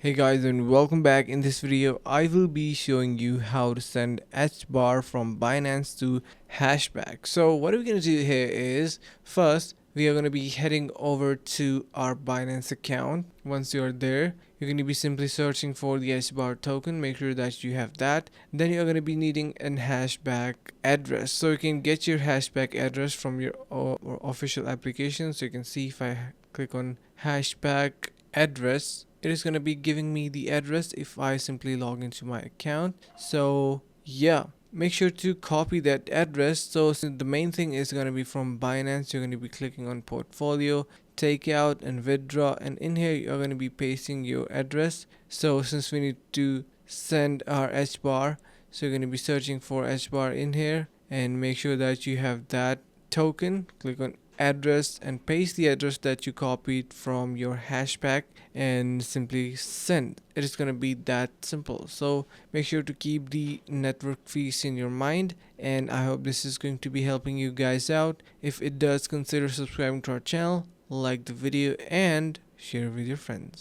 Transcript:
Hey guys, and welcome back. In this video I will be showing you how to send HBAR from Binance to Hashpack. So what we're going to do here is first we are going to be heading over to our Binance account. Once you're there, you're going to be simply searching for the HBAR token. Make sure that you have that. Then you're going to be needing an Hashback address. So you can get your Hashback address from your official application. So you can see if I click on Hashback address, it is going to be giving me the address if I simply log into my account. So yeah, make sure to copy that address. So since the main thing is going to be from Binance, you're going to be clicking on portfolio, takeout and withdraw, and in here you're going to be pasting your address. So since we need to send our HBAR, so you're going to be searching for HBAR in here and make sure that you have that token. Click on address and paste the address that you copied from your Hashpack and simply send. It is going to be that simple. So make sure to keep the network fees in your mind, and I hope this is going to be helping you guys out. If it does, consider subscribing to our channel, like the video, and share with your friends.